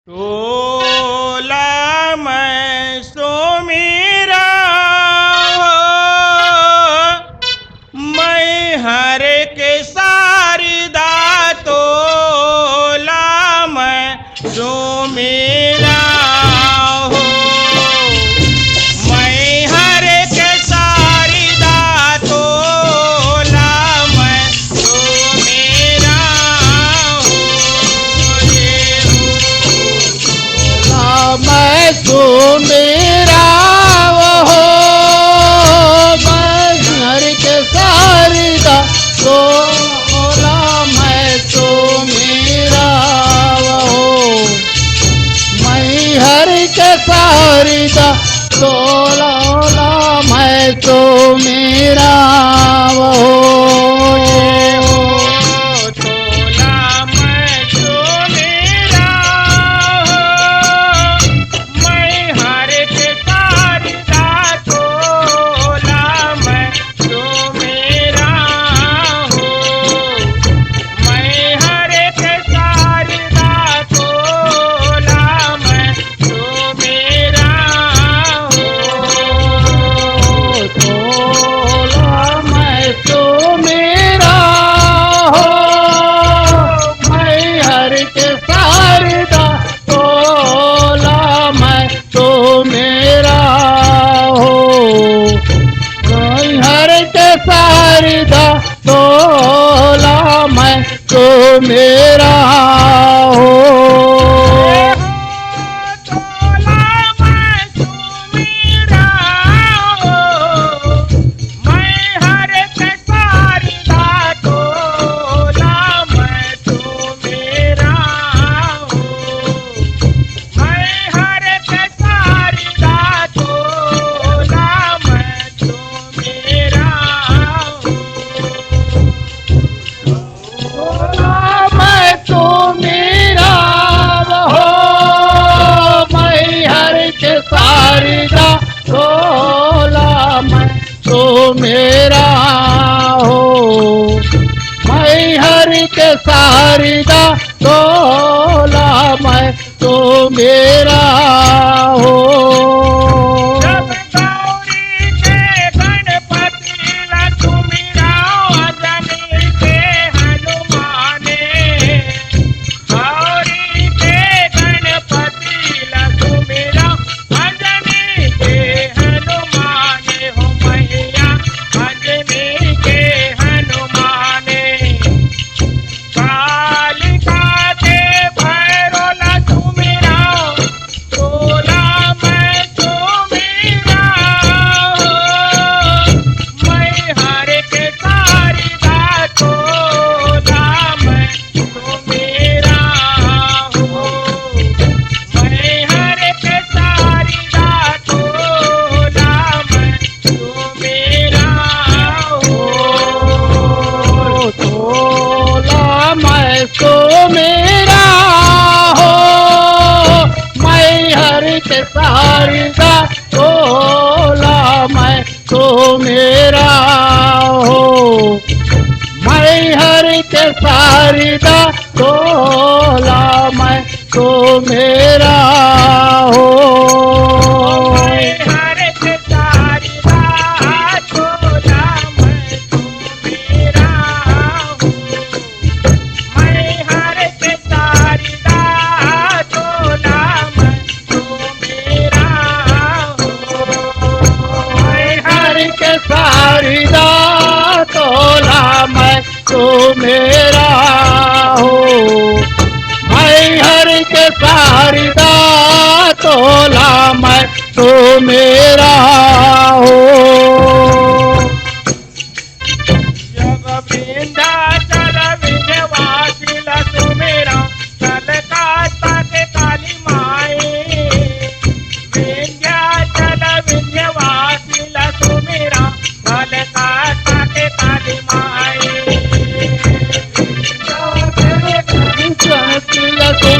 टोला मैं सुमिरा मैं हर के सारदा तोला मैं सुमिरा हो मैं हर के सारदा तोला मैं सुमिरा हो ये मैं तो मेरा हो मैं घर के सारदा तोला मैं तो मेरा हो मैं हर के सारदा तोला मैं तो मेरा हो तोला मैं सुमिरा मैं हर के सारदा तोला मैं सुमिरा हो मैं हर के सारदा तोला मैं सुमिरा हो तोला मैं तो मेरा हो मैं हर के सारदा तोला मैं तो मेरा हो मैं हर के सारदा तोला मैं तो मेरा हो तोला मैं सुमिरा हो मैं हर के सारदा तोला मैं सुमिरा हो मैं हर के सारदा तोला मैं सुमिरा हो तोला मैं तो मेरा हो मैं हर के सारदा तोला मैं तो मेरा हो मैं हर के सारदा तोला मैं तो मेरा हो जब गौरी के गणपति लक्ष्मीरा अजनी के हनुमाने गौरी के गणपति लक्ष्मीरा अजनी के हनुमाने हो मैया अजनी के हनुमाने कालिका के भैरो लक्ष्मीरा तोला मैं सुमिरा मैं हर के सारदा तोला मैं सुमिरा हो मैं हर के सारदा तोला मैं सुमिरा हो तोला मैं तो मेरा हो मैं हर के सारदा तोला मैं तो मेरा हो मैं हर के सारदा तोला मैं तो मेरा हो मैं हर के सारदा तोला मैं सुमिरा हो मैं हर के सारदा तोला मैं सुमिरा हो मैं हर के सारदा तोला मैं तो मेरा हो मैं हर के सारदा तोला मैं तो मेरा हो जग विंध्याचल विंध्यवासिनी लक्ष्मीरा कलकत्ता के काली माई विंध्याचल विंध्यवासिनी लक्ष्मीरा कलकत्ता के काली माई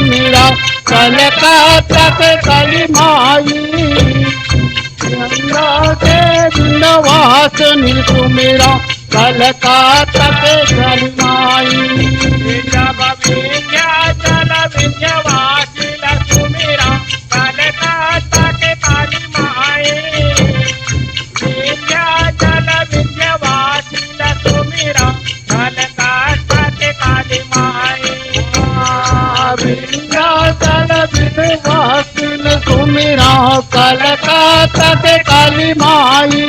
मेरा कलकत्ता के काली माई गंगा के विंध्यवासिनी मेरा कलकत्ता के काली माई जब विंध्याचल विंध्यवासिनी लक्ष्मी विंध्यवासिनी सुमिरा कलकत्ता के काली माई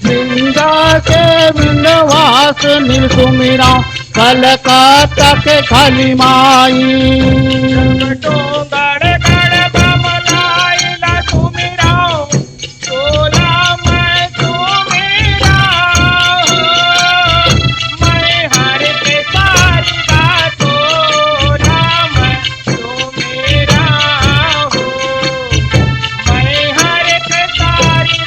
वृंदा के विंध्यवासिनी सुमिरा कलकत्ता के काली माई डोंगर गड़ बमलाइला सुमिराओ तोला मैं सुमिराओ मैं हर के सारी तोला मैं सुमिराओ मैं हर के सारी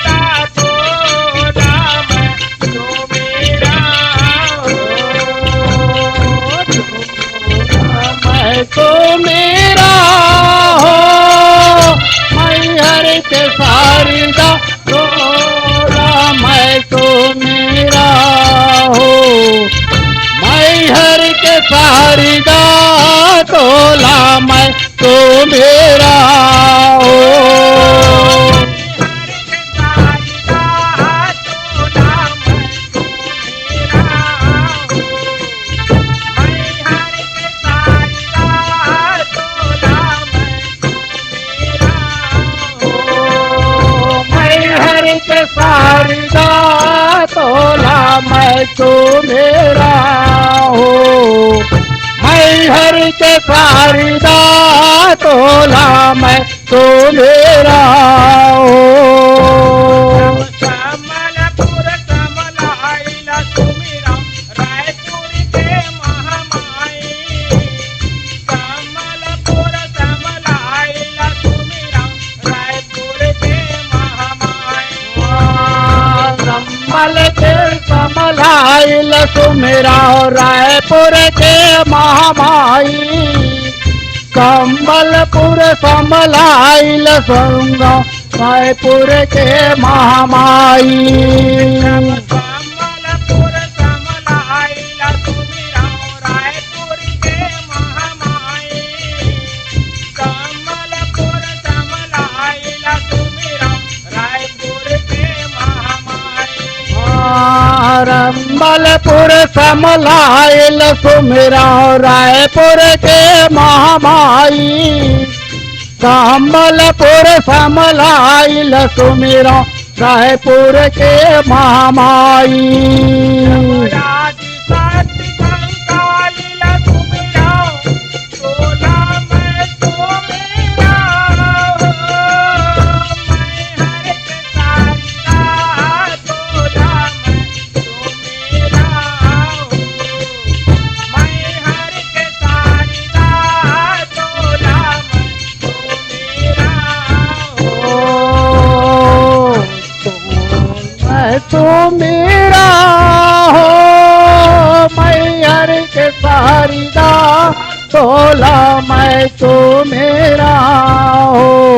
तोला मैं सुमिराओ मैं तो मेरा हो मैं हर के सारिदा तोला मैं तो मेरा हो मैं हर के सारिदा तोला मैं तो मेरा हो सारिदा तोला मैं तो मेरा हो मैं हर के सारिदा तोला मैं तो मेरा हो कमलपुर कमलाइला सुमिरा रायपुर के महामाई कमलपुर कमलाइला सुमिरा रायपुर के महामाई कमल के कमलाइल सुमिरा रायपुर के महामाई कमलपुर कमलाइल सुमिरा रायपुर के महामाई कमलपुर कमलाइला सुमिरा रायपुर के महामाई कमलपुर कमलाइला सुमिरा रायपुर के महामाई कमलपुर कमलाइल सुमिरा रायपुर के महामाई कमलपुर कमलाइल सुमिरा रायपुर के महामाई राजी साथी कंकालिला सुमिरा तोला मैं तो मेरा मैं हर के सारिदा तोला मैं तो मेरा मैं हर के सारिदा तोला मैं तो मेरा मैं तो मेरा हो मैं हर के सारिदा तोला मैं तो मेरा हो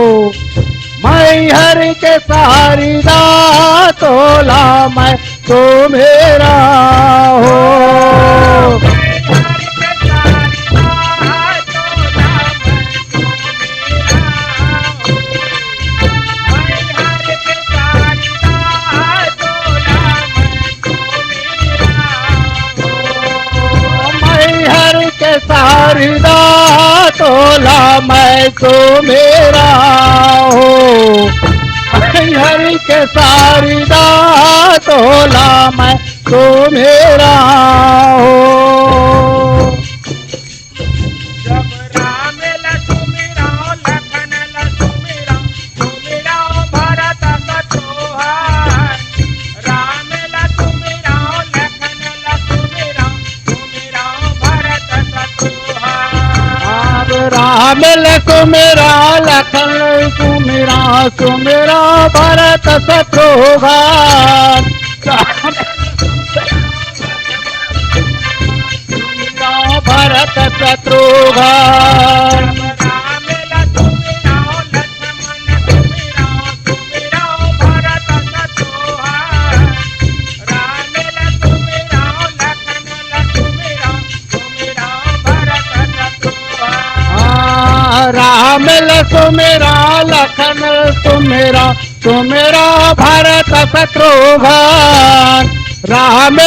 मैं हर के सारिदा तोला मैं तो मेरा हो सारिदा तोला मैं तो मेरा हो हर के सारिदा तोला मैं तो मेरा हो जब राम लक्ष्मीरा लखन लक्ष्मीरा सुमिरा भरत कथोहार राम लक्ष्मीरा लखन लक्ष्मीरा सुमिरा भरत कथोहार राम लक्ष्मीरा लखन सुमिरा सुमिरा भरत शत्रुघ्न भरत शत्रुघ्न राम लक्ष्मीरा लक्ष्मण सुमिरा सुमिरा भरत कथोहार राम लक्ष्मीरा लखन लक्ष्मीरा सुमिरा भरत कथोहार राम सुमिरा लखन सुमिरा सुमिरा भरत शत्रुघ्न राम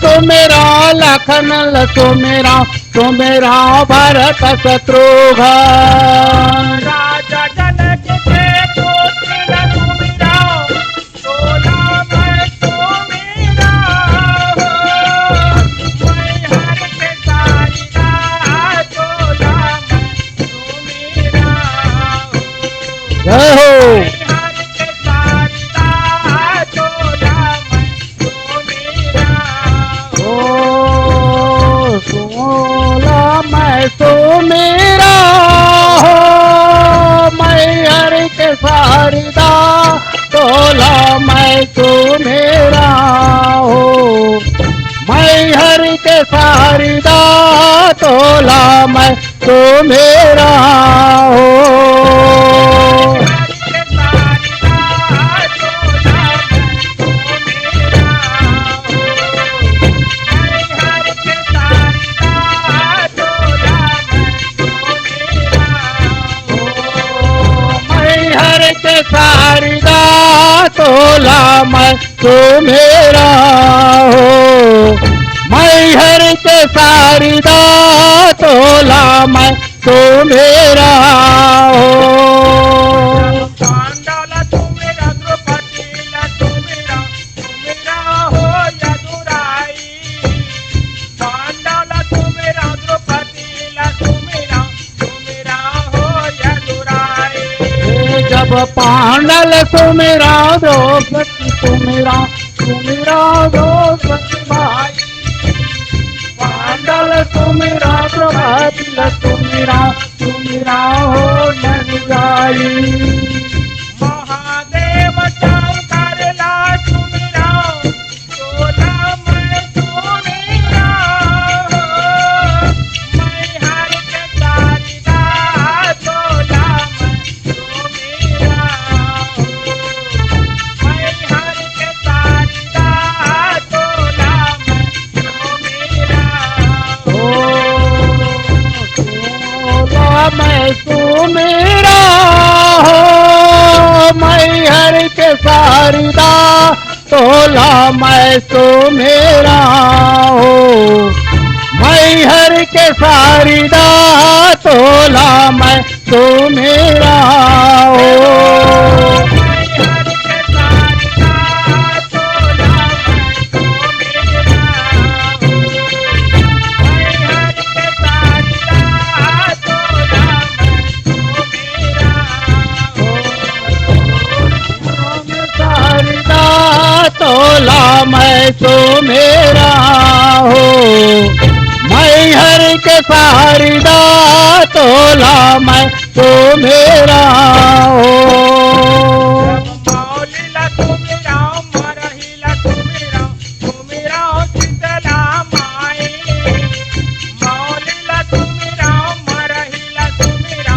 सुमिरा लखन सुमिरा सुमिरा भरत शत्रुघ्न जय हो। हर के सारिदा तोला मैं तो मेरा ओ सोला मैं तो मेरा हो, मैं हर के सारिदा तोला मैं तो मेरा हो, मैं हर के सारिदा तोला मैं तो मेरा हो। हर के सारिदा तोला मैं तो मेरा हर के सारिदा तोला मैं हर के सारिदा तोला मैं तो मेरा हो, मैं हर के सारिदा तोला मैं तो मेरा हो। पांडाला तू मेरा द्रौपदीला तू मेरा हो यदुराई पांडाला तू मेरा द्रौपदीला तू मेरा हो यदुराई जब पांडल सुमेरा द्रौपदी सुमेरा द्रौपदी भाई, पांडल सुमेरा द्रौपदी सुमेरा हो नंदाई। महादेव शंकरला तू मेरा तोला मैं तू मेरा मैं हर के सारिदा तोला मैं तू मेरा मैं हर के सारिदा तोला मैं तू मेरा सोला मैं तो मेरा हो, मैं हर के सारिदा तोला मैं तो मेरा हो, मैं हर के सारिदा तोला मैं तो मेरा हो। सारिदा तोला मैं तो मेरा हो, मैं हर के सारिदा तोला मैं तो मेरा हो। मौलीला तू मेरा मरहिला तू मेरा शीतला माई मौलीला तू मेरा मरहिला तू मेरा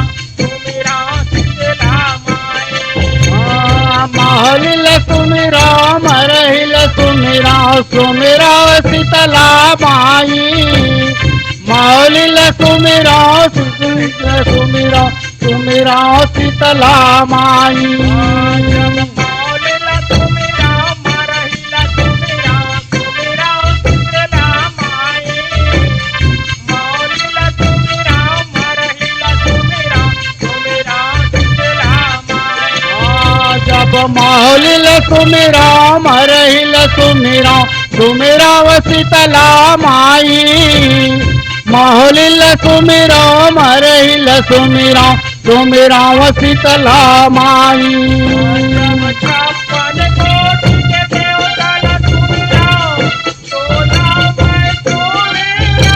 शीतला माई महलिल सुमिरा मरहिल सुमिरा सुमिरा शीतला माई, महलिल सुमिरा सुमिरा सुमिरा शीतला माई। मौलीला तू मेरा मरहिला तू मेरा शीतला माई मौलीला तू मेरा मरहिला तू मेरा शीतला माई जब महलिल सुमिरा मरहिल सुमिरा सुमिरा शीतला माई, महलिल सुमिरा मरहिल सुमिरा सुमिरा शीतला माई। छप्पन कोटि के देवताला तू मेरा तोला मैं तू मेरा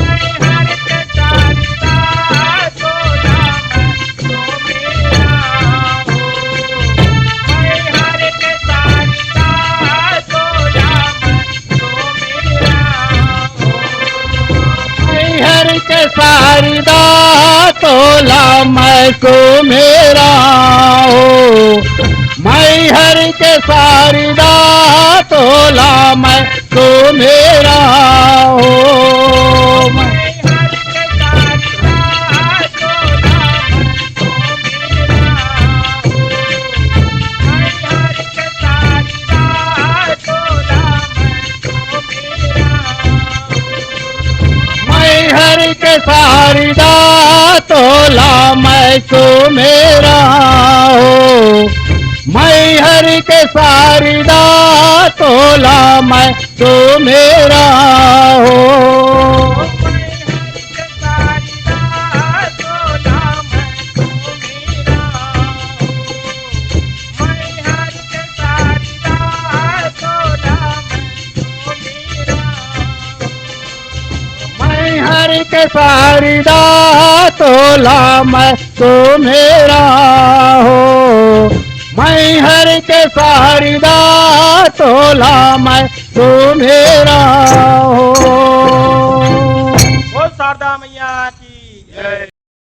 मैं हर के सारिदा तोला मैं तू मेरा मैं हर के सारिदा तोला मैं तू मेरा हर के सारिदा तोला मैं को मेरा हो, मैं हर के सारिदा तोला मैं को मेरा हो। मैं हर के सारिदा तोला मैं को मेरा हो, मैं हर के सारिदा तोला मैं को मेरा हो। सारी दा तोला मैं तो मेरा हो मैं हर के सारी दा तोला मैं तो मेरा हो बोल शारदा मैया